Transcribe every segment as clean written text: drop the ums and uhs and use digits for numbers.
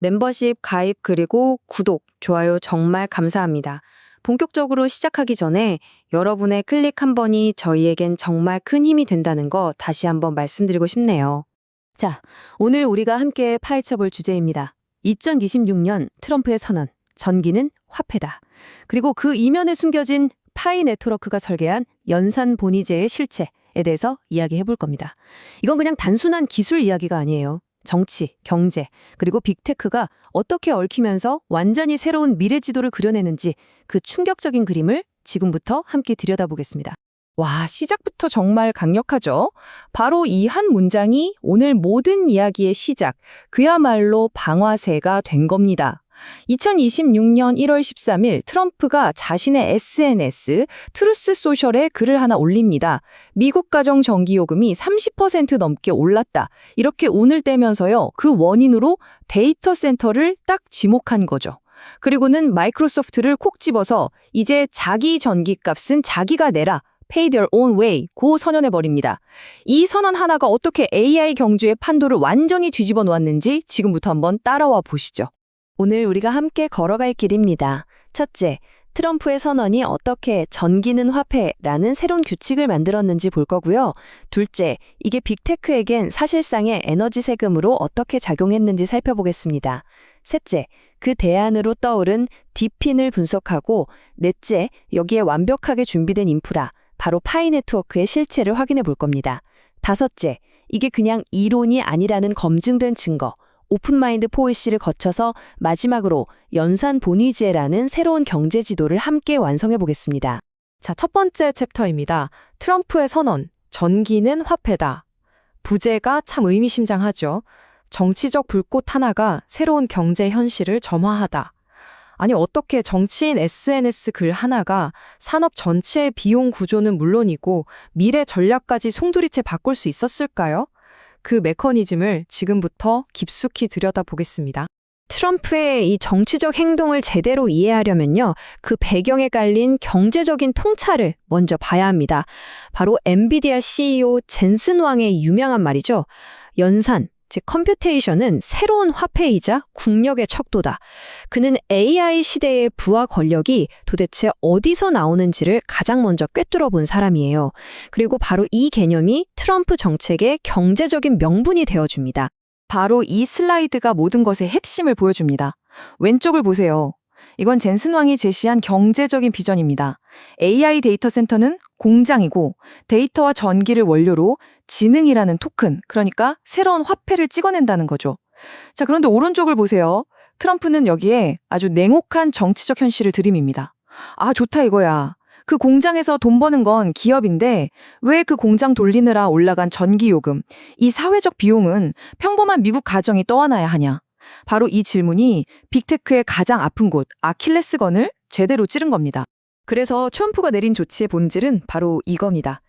멤버십 가입 그리고 구독, 좋아요 정말 감사합니다. 본격적으로 시작하기 전에 여러분의 클릭 한 번이 저희에겐 정말 큰 힘이 된다는 거 다시 한번 말씀드리고 싶네요. 자, 오늘 우리가 함께 파헤쳐볼 주제입니다. 2026년 트럼프의 선언, 전기는 화폐다. 그리고 그 이면에 숨겨진 파이 네트워크가 설계한 연산 본위제의 실체에 대해서 이야기해볼 겁니다. 이건 그냥 단순한 기술 이야기가 아니에요. 정치, 경제, 그리고 빅테크가 어떻게 얽히면서 완전히 새로운 미래 지도를 그려내는지 그 충격적인 그림을 지금부터 함께 들여다보겠습니다. 와, 시작부터 정말 강력하죠? 바로 이 한 문장이 오늘 모든 이야기의 시작, 그야말로 방아쇠가 된 겁니다. 2026년 1월 13일 트럼프가 자신의 SNS 트루스 소셜에 글을 하나 올립니다. 미국 가정 전기요금이 30% 넘게 올랐다. 이렇게 운을 떼면서요. 그 원인으로 데이터 센터를 딱 지목한 거죠. 그리고는 마이크로소프트를 콕 집어서 이제 자기 전기값은 자기가 내라. Pay their own way 고 선언해버립니다. 이 선언 하나가 어떻게 AI 경주의 판도를 완전히 뒤집어 놓았는지 지금부터 한번 따라와 보시죠. 오늘 우리가 함께 걸어갈 길입니다. 첫째, 트럼프의 선언이 어떻게 전기는 화폐라는 새로운 규칙을 만들었는지 볼 거고요. 둘째, 이게 빅테크에겐 사실상의 에너지 세금으로 어떻게 작용했는지 살펴보겠습니다. 셋째, 그 대안으로 떠오른 딥핀을 분석하고 넷째, 여기에 완벽하게 준비된 인프라, 바로 파이 네트워크의 실체를 확인해 볼 겁니다. 다섯째, 이게 그냥 이론이 아니라는 검증된 증거, 오픈마인드 포리시를 거쳐서 마지막으로 연산 본위제라는 새로운 경제 지도를 함께 완성해 보겠습니다. 자, 첫 번째 챕터입니다. 트럼프의 선언, 전기는 화폐다. 부제가 참 의미심장하죠. 정치적 불꽃 하나가 새로운 경제 현실을 점화하다. 아니, 어떻게 정치인 SNS 글 하나가 산업 전체의 비용 구조는 물론이고 미래 전략까지 송두리째 바꿀 수 있었을까요? 그 메커니즘을 지금부터 깊숙이 들여다보겠습니다. 트럼프의 이 정치적 행동을 제대로 이해하려면요, 그 배경에 깔린 경제적인 통찰을 먼저 봐야 합니다. 바로 엔비디아 CEO 젠슨 왕의 유명한 말이죠. 연산, 즉 컴퓨테이션은 새로운 화폐이자 국력의 척도다. 그는 AI 시대의 부와 권력이 도대체 어디서 나오는지를 가장 먼저 꿰뚫어 본 사람이에요. 그리고 바로 이 개념이 트럼프 정책의 경제적인 명분이 되어줍니다. 바로 이 슬라이드가 모든 것의 핵심을 보여줍니다. 왼쪽을 보세요. 이건 젠슨 왕이 제시한 경제적인 비전입니다. AI 데이터 센터는 공장이고 데이터와 전기를 원료로 지능이라는 토큰, 그러니까 새로운 화폐를 찍어낸다는 거죠. 자, 그런데 오른쪽을 보세요. 트럼프는 여기에 아주 냉혹한 정치적 현실을 들이밉니다. 아, 좋다 이거야. 그 공장에서 돈 버는 건 기업인데 왜 그 공장 돌리느라 올라간 전기요금, 이 사회적 비용은 평범한 미국 가정이 떠안아야 하냐. 바로 이 질문이 빅테크의 가장 아픈 곳, 아킬레스건을 제대로 찌른 겁니다. 그래서 트럼프가 내린 조치의 본질은 바로 이겁니다.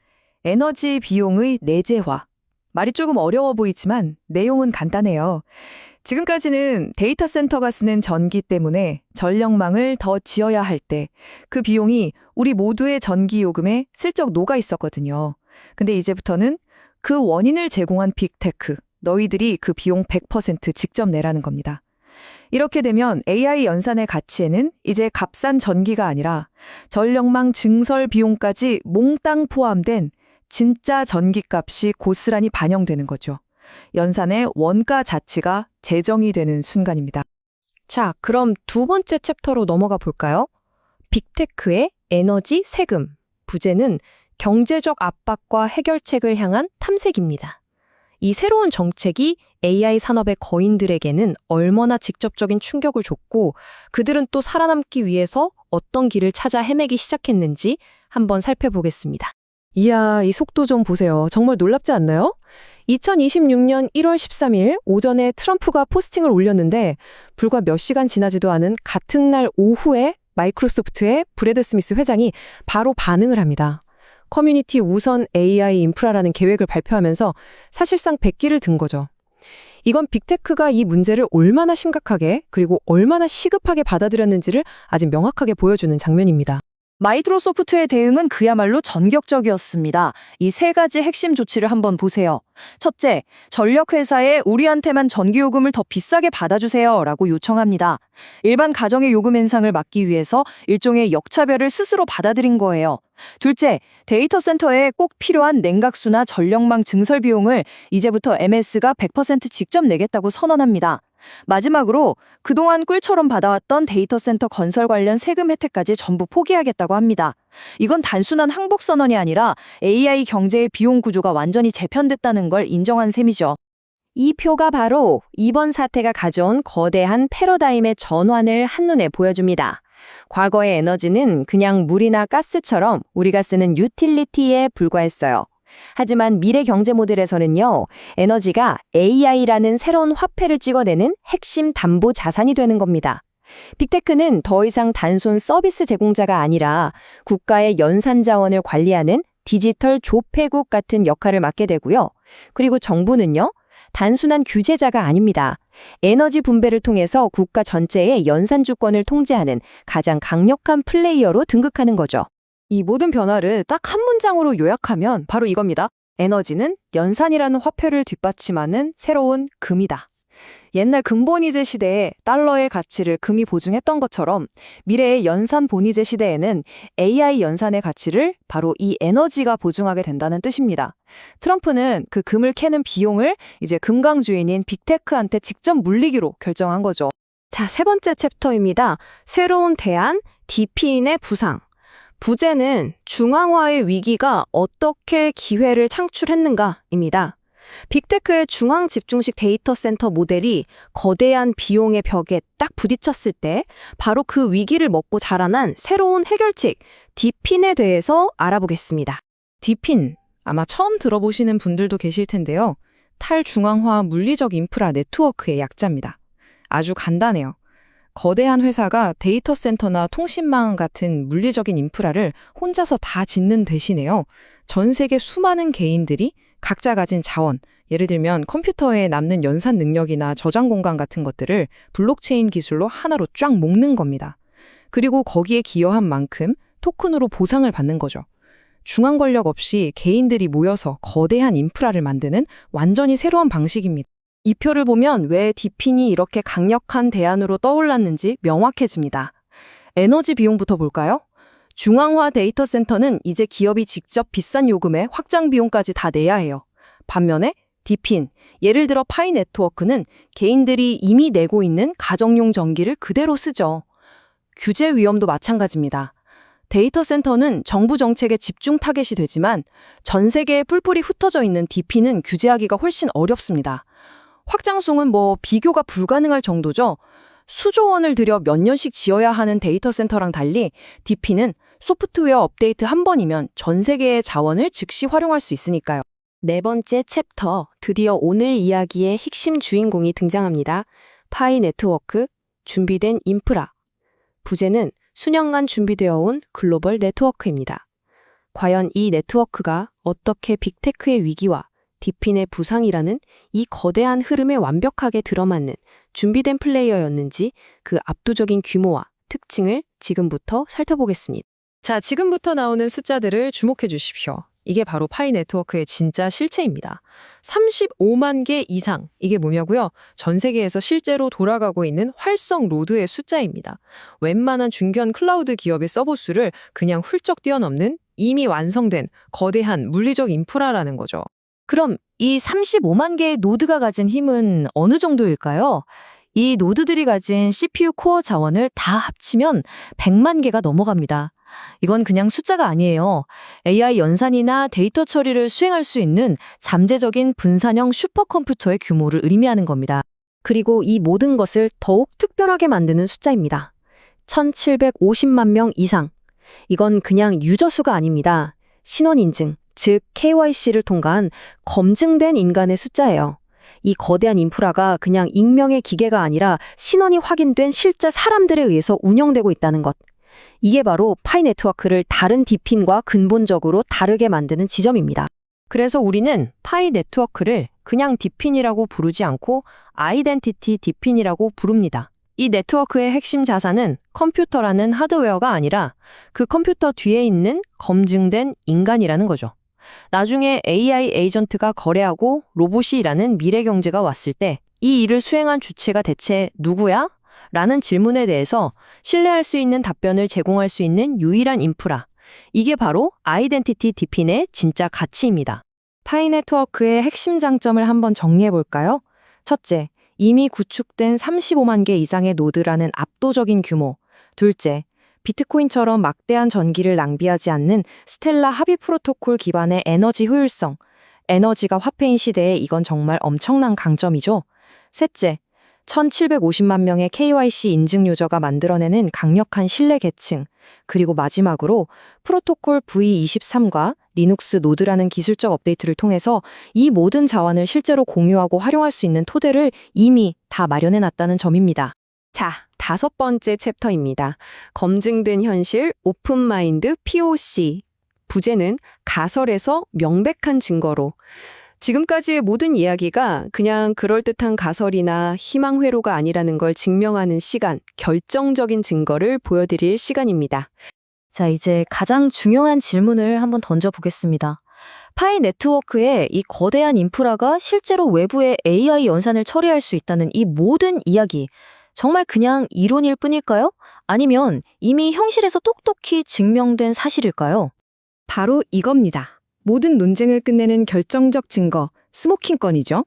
에너지 비용의 내재화. 말이 조금 어려워 보이지만 내용은 간단해요. 지금까지는 데이터 센터가 쓰는 전기 때문에 전력망을 더 지어야 할 때 그 비용이 우리 모두의 전기 요금에 슬쩍 녹아 있었거든요. 근데 이제부터는 그 원인을 제공한 빅테크, 너희들이 그 비용 100% 직접 내라는 겁니다. 이렇게 되면 AI 연산의 가치에는 이제 값싼 전기가 아니라 전력망 증설 비용까지 몽땅 포함된 진짜 전기값이 고스란히 반영되는 거죠. 연산의 원가 자체가 재정이 되는 순간입니다. 자, 그럼 두 번째 챕터로 넘어가 볼까요? 빅테크의 에너지 세금. 부제는 경제적 압박과 해결책을 향한 탐색입니다. 이 새로운 정책이 AI 산업의 거인들에게는 얼마나 직접적인 충격을 줬고 그들은 또 살아남기 위해서 어떤 길을 찾아 헤매기 시작했는지 한번 살펴보겠습니다. 이야, 이 속도 좀 보세요. 정말 놀랍지 않나요? 2026년 1월 13일 오전에 트럼프가 포스팅을 올렸는데 불과 몇 시간 지나지도 않은 같은 날 오후에 마이크로소프트의 브래드 스미스 회장이 바로 반응을 합니다. 커뮤니티 우선 AI 인프라라는 계획을 발표하면서 사실상 백기를 든 거죠. 이건 빅테크가 이 문제를 얼마나 심각하게 그리고 얼마나 시급하게 받아들였는지를 아주 명확하게 보여주는 장면입니다. 마이크로소프트의 대응은 그야말로 전격적이었습니다. 이 세 가지 핵심 조치를 한번 보세요. 첫째, 전력회사에 우리한테만 전기요금을 더 비싸게 받아주세요 라고 요청합니다. 일반 가정의 요금 인상을 막기 위해서 일종의 역차별을 스스로 받아들인 거예요. 둘째, 데이터 센터에 꼭 필요한 냉각수나 전력망 증설 비용을 이제부터 MS가 100% 직접 내겠다고 선언합니다. 마지막으로 그동안 꿀처럼 받아왔던 데이터 센터 건설 관련 세금 혜택까지 전부 포기하겠다고 합니다. 이건 단순한 항복 선언이 아니라 AI 경제의 비용 구조가 완전히 재편됐다는 걸 인정한 셈이죠. 이 표가 바로 이번 사태가 가져온 거대한 패러다임의 전환을 한눈에 보여줍니다. 과거의 에너지는 그냥 물이나 가스처럼 우리가 쓰는 유틸리티에 불과했어요. 하지만 미래 경제 모델에서는요, 에너지가 AI라는 새로운 화폐를 찍어내는 핵심 담보 자산이 되는 겁니다. 빅테크는 더 이상 단순 서비스 제공자가 아니라 국가의 연산 자원을 관리하는 디지털 조폐국 같은 역할을 맡게 되고요. 그리고 정부는요, 단순한 규제자가 아닙니다. 에너지 분배를 통해서 국가 전체의 연산 주권을 통제하는 가장 강력한 플레이어로 등극하는 거죠. 이 모든 변화를 딱 한 문장으로 요약하면 바로 이겁니다. 에너지는 연산이라는 화폐를 뒷받침하는 새로운 금이다. 옛날 금본위제 시대에 달러의 가치를 금이 보증했던 것처럼 미래의 연산 본위제 시대에는 AI 연산의 가치를 바로 이 에너지가 보증하게 된다는 뜻입니다. 트럼프는 그 금을 캐는 비용을 이제 금강주인인 빅테크한테 직접 물리기로 결정한 거죠. 자, 세 번째 챕터입니다. 새로운 대안, 디피인의 부상. 부제는 중앙화의 위기가 어떻게 기회를 창출했는가입니다. 빅테크의 중앙 집중식 데이터 센터 모델이 거대한 비용의 벽에 딱 부딪혔을 때 바로 그 위기를 먹고 자라난 새로운 해결책, 디핀에 대해서 알아보겠습니다. 디핀, 아마 처음 들어보시는 분들도 계실 텐데요. 탈중앙화 물리적 인프라 네트워크의 약자입니다. 아주 간단해요. 거대한 회사가 데이터 센터나 통신망 같은 물리적인 인프라를 혼자서 다 짓는 대신에요. 전 세계 수많은 개인들이 각자 가진 자원, 예를 들면 컴퓨터에 남는 연산 능력이나 저장 공간 같은 것들을 블록체인 기술로 하나로 쫙 묶는 겁니다. 그리고 거기에 기여한 만큼 토큰으로 보상을 받는 거죠. 중앙 권력 없이 개인들이 모여서 거대한 인프라를 만드는 완전히 새로운 방식입니다. 이 표를 보면 왜 디핀이 이렇게 강력한 대안으로 떠올랐는지 명확해집니다. 에너지 비용부터 볼까요? 중앙화 데이터 센터는 이제 기업이 직접 비싼 요금에 확장 비용까지 다 내야 해요. 반면에 디핀, 예를 들어 파이 네트워크는 개인들이 이미 내고 있는 가정용 전기를 그대로 쓰죠. 규제 위험도 마찬가지입니다. 데이터 센터는 정부 정책의 집중 타겟이 되지만 전 세계에 뿔뿔이 흩어져 있는 디핀은 규제하기가 훨씬 어렵습니다. 확장성은 비교가 불가능할 정도죠. 수조 원을 들여 몇 년씩 지어야 하는 데이터 센터랑 달리 디피는 소프트웨어 업데이트 한 번이면 전 세계의 자원을 즉시 활용할 수 있으니까요. 네 번째 챕터, 드디어 오늘 이야기의 핵심 주인공이 등장합니다. 파이 네트워크, 준비된 인프라. 부제는 수년간 준비되어 온 글로벌 네트워크입니다. 과연 이 네트워크가 어떻게 빅테크의 위기와 디핀의 부상이라는 이 거대한 흐름에 완벽하게 들어맞는 준비된 플레이어였는지 그 압도적인 규모와 특징을 지금부터 살펴보겠습니다. 자, 지금부터 나오는 숫자들을 주목해 주십시오. 이게 바로 파이 네트워크의 진짜 실체입니다. 35만 개 이상, 이게 뭐냐고요? 전 세계에서 실제로 돌아가고 있는 활성 로드의 숫자입니다. 웬만한 중견 클라우드 기업의 서버 수를 그냥 훌쩍 뛰어넘는 이미 완성된 거대한 물리적 인프라라는 거죠. 그럼 이 35만 개의 노드가 가진 힘은 어느 정도일까요? 이 노드들이 가진 CPU 코어 자원을 다 합치면 100만 개가 넘어갑니다. 이건 그냥 숫자가 아니에요. AI 연산이나 데이터 처리를 수행할 수 있는 잠재적인 분산형 슈퍼컴퓨터의 규모를 의미하는 겁니다. 그리고 이 모든 것을 더욱 특별하게 만드는 숫자입니다. 1750만 명 이상. 이건 그냥 유저 수가 아닙니다. 신원 인증, 즉 KYC를 통과한 검증된 인간의 숫자예요. 이 거대한 인프라가 그냥 익명의 기계가 아니라 신원이 확인된 실제 사람들에 의해서 운영되고 있다는 것. 이게 바로 파이 네트워크를 다른 디핀과 근본적으로 다르게 만드는 지점입니다. 그래서 우리는 파이 네트워크를 그냥 디핀이라고 부르지 않고 아이덴티티 디핀이라고 부릅니다. 이 네트워크의 핵심 자산은 컴퓨터라는 하드웨어가 아니라 그 컴퓨터 뒤에 있는 검증된 인간이라는 거죠. 나중에 AI 에이전트가 거래하고 로봇이 일하는 미래 경제가 왔을 때 이 일을 수행한 주체가 대체 누구야? 라는 질문에 대해서 신뢰할 수 있는 답변을 제공할 수 있는 유일한 인프라. 이게 바로 아이덴티티 디핀의 진짜 가치입니다. 파이 네트워크의 핵심 장점을 한번 정리해 볼까요? 첫째, 이미 구축된 35만 개 이상의 노드라는 압도적인 규모. 둘째, 비트코인처럼 막대한 전기를 낭비하지 않는 스텔라 합의 프로토콜 기반의 에너지 효율성. 에너지가 화폐인 시대에 이건 정말 엄청난 강점이죠. 셋째, 1750만 명의 KYC 인증 유저가 만들어내는 강력한 신뢰 계층. 그리고 마지막으로 프로토콜 V23과 리눅스 노드라는 기술적 업데이트를 통해서 이 모든 자원을 실제로 공유하고 활용할 수 있는 토대를 이미 다 마련해 놨다는 점입니다. 자, 5번째 챕터입니다. 검증된 현실, 오픈마인드, POC. 부제는 가설에서 명백한 증거로. 지금까지의 모든 이야기가 그냥 그럴듯한 가설이나 희망 회로가 아니라는 걸 증명하는 시간, 결정적인 증거를 보여드릴 시간입니다. 자, 이제 가장 중요한 질문을 한번 던져보겠습니다. 파이 네트워크의 이 거대한 인프라가 실제로 외부의 AI 연산을 처리할 수 있다는 이 모든 이야기, 정말 그냥 이론일 뿐일까요? 아니면 이미 현실에서 똑똑히 증명된 사실일까요? 바로 이겁니다. 모든 논쟁을 끝내는 결정적 증거, 스모킹건이죠.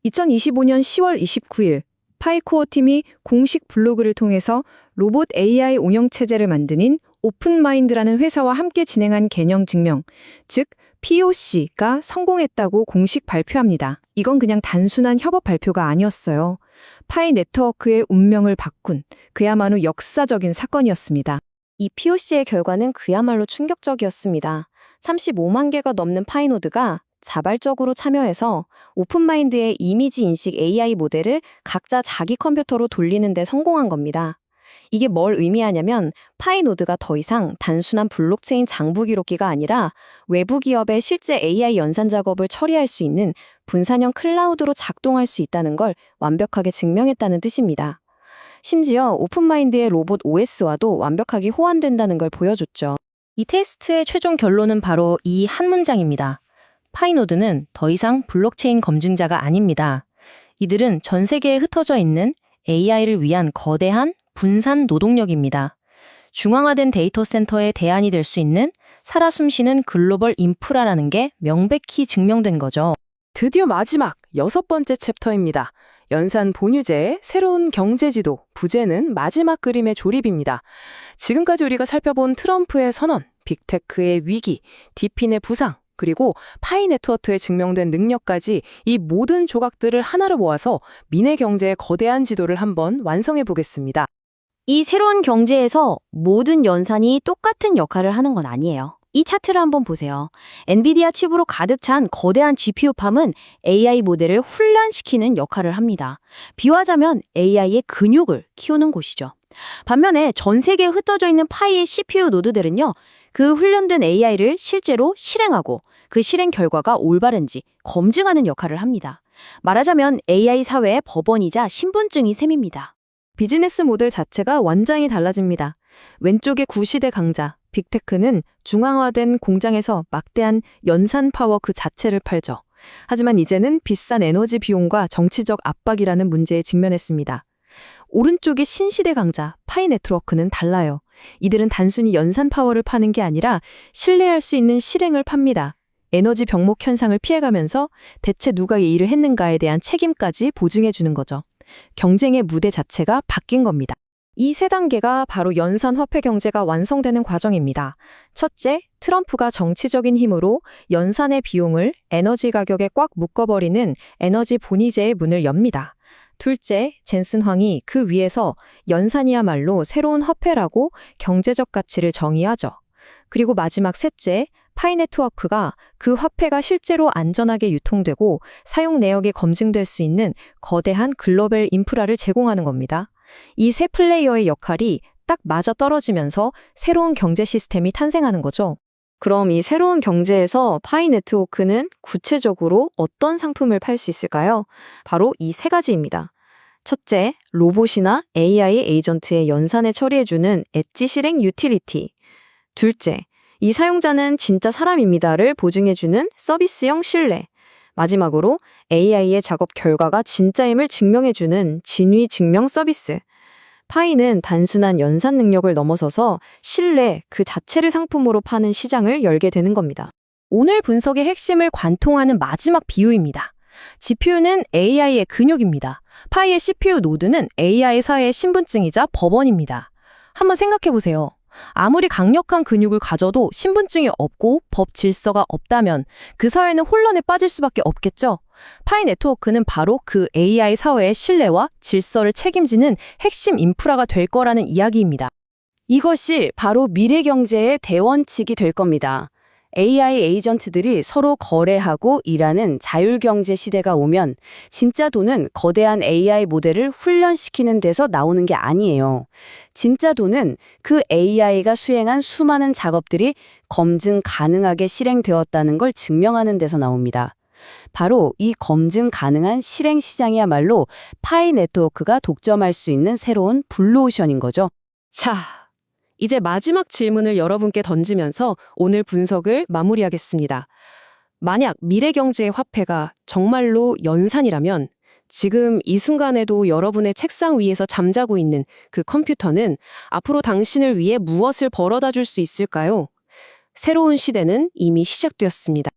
2025년 10월 29일 파이코어 팀이 공식 블로그를 통해서 로봇 AI 운영체제를 만드는 오픈마인드라는 회사와 함께 진행한 개념 증명, 즉 POC가 성공했다고 공식 발표합니다. 이건 그냥 단순한 협업 발표가 아니었어요. 파이 네트워크의 운명을 바꾼 그야말로 역사적인 사건이었습니다. 이 POC의 결과는 그야말로 충격적이었습니다. 35만 개가 넘는 파이노드가 자발적으로 참여해서 오픈마인드의 이미지 인식 AI 모델을 각자 자기 컴퓨터로 돌리는 데 성공한 겁니다. 이게 뭘 의미하냐면 파이노드가 더 이상 단순한 블록체인 장부 기록기가 아니라 외부 기업의 실제 AI 연산 작업을 처리할 수 있는 분산형 클라우드로 작동할 수 있다는 걸 완벽하게 증명했다는 뜻입니다. 심지어 오픈마인드의 로봇 OS와도 완벽하게 호환된다는 걸 보여줬죠. 이 테스트의 최종 결론은 바로 이 한 문장입니다. 파이노드는 더 이상 블록체인 검증자가 아닙니다. 이들은 전 세계에 흩어져 있는 AI를 위한 거대한 분산 노동력입니다. 중앙화된 데이터 센터의 대안이 될 수 있는 살아 숨쉬는 글로벌 인프라라는 게 명백히 증명된 거죠. 드디어 마지막 6번째 챕터입니다. 연산 본유제의 새로운 경제지도, 부제는 마지막 그림의 조립입니다. 지금까지 우리가 살펴본 트럼프의 선언, 빅테크의 위기, 디핀의 부상, 그리고 파이 네트워크에 증명된 능력까지 이 모든 조각들을 하나로 모아서 미래 경제의 거대한 지도를 한번 완성해 보겠습니다. 이 새로운 경제에서 모든 연산이 똑같은 역할을 하는 건 아니에요. 이 차트를 한번 보세요. 엔비디아 칩으로 가득 찬 거대한 GPU팜은 AI 모델을 훈련시키는 역할을 합니다. 비유하자면 AI의 근육을 키우는 곳이죠. 반면에 전 세계에 흩어져 있는 파이의 CPU 노드들은요, 그 훈련된 AI를 실제로 실행하고 그 실행 결과가 올바른지 검증하는 역할을 합니다. 말하자면 AI 사회의 법원이자 신분증이 셈입니다. 비즈니스 모델 자체가 완전히 달라집니다. 왼쪽의 구시대 강자, 빅테크는 중앙화된 공장에서 막대한 연산 파워 그 자체를 팔죠. 하지만 이제는 비싼 에너지 비용과 정치적 압박이라는 문제에 직면했습니다. 오른쪽의 신시대 강자, 파이 네트워크는 달라요. 이들은 단순히 연산 파워를 파는 게 아니라 신뢰할 수 있는 실행을 팝니다. 에너지 병목 현상을 피해가면서 대체 누가 이 일을 했는가에 대한 책임까지 보증해주는 거죠. 경쟁의 무대 자체가 바뀐 겁니다. 이 세 단계가 바로 연산 화폐 경제가 완성되는 과정입니다. 첫째, 트럼프가 정치적인 힘으로 연산의 비용을 에너지 가격에 꽉 묶어버리는 에너지 본위제의 문을 엽니다. 둘째, 젠슨 황이 그 위에서 연산이야말로 새로운 화폐라고 경제적 가치를 정의하죠. 그리고 마지막 셋째, 파이 네트워크가 그 화폐가 실제로 안전하게 유통되고 사용 내역이 검증될 수 있는 거대한 글로벌 인프라를 제공하는 겁니다. 이 세 플레이어의 역할이 딱 맞아 떨어지면서 새로운 경제 시스템이 탄생하는 거죠. 그럼 이 새로운 경제에서 파이 네트워크는 구체적으로 어떤 상품을 팔 수 있을까요? 바로 이 세 가지입니다. 첫째, 로봇이나 AI 에이전트의 연산에 처리해주는 엣지 실행 유틸리티. 둘째, 이 사용자는 진짜 사람입니다를 보증해주는 서비스형 신뢰. 마지막으로 AI의 작업 결과가 진짜임을 증명해주는 진위 증명 서비스. 파이는 단순한 연산 능력을 넘어서서 신뢰 그 자체를 상품으로 파는 시장을 열게 되는 겁니다. 오늘 분석의 핵심을 관통하는 마지막 비유입니다. GPU는 AI의 근육입니다. 파이의 CPU 노드는 AI 사회의 신분증이자 법원입니다. 한번 생각해 보세요. 아무리 강력한 근육을 가져도 신분증이 없고 법 질서가 없다면 그 사회는 혼란에 빠질 수밖에 없겠죠. 파이 네트워크는 바로 그 AI 사회의 신뢰와 질서를 책임지는 핵심 인프라가 될 거라는 이야기입니다. 이것이 바로 미래 경제의 대원칙이 될 겁니다. AI 에이전트들이 서로 거래하고 일하는 자율경제 시대가 오면 진짜 돈은 거대한 AI 모델을 훈련시키는 데서 나오는 게 아니에요. 진짜 돈은 그 AI가 수행한 수많은 작업들이 검증 가능하게 실행되었다는 걸 증명하는 데서 나옵니다. 바로 이 검증 가능한 실행 시장이야말로 파이 네트워크가 독점할 수 있는 새로운 블루오션인 거죠. 자, 이제 마지막 질문을 여러분께 던지면서 오늘 분석을 마무리하겠습니다. 만약 미래경제의 화폐가 정말로 연산이라면 지금 이 순간에도 여러분의 책상 위에서 잠자고 있는 그 컴퓨터는 앞으로 당신을 위해 무엇을 벌어다 줄 수 있을까요? 새로운 시대는 이미 시작되었습니다.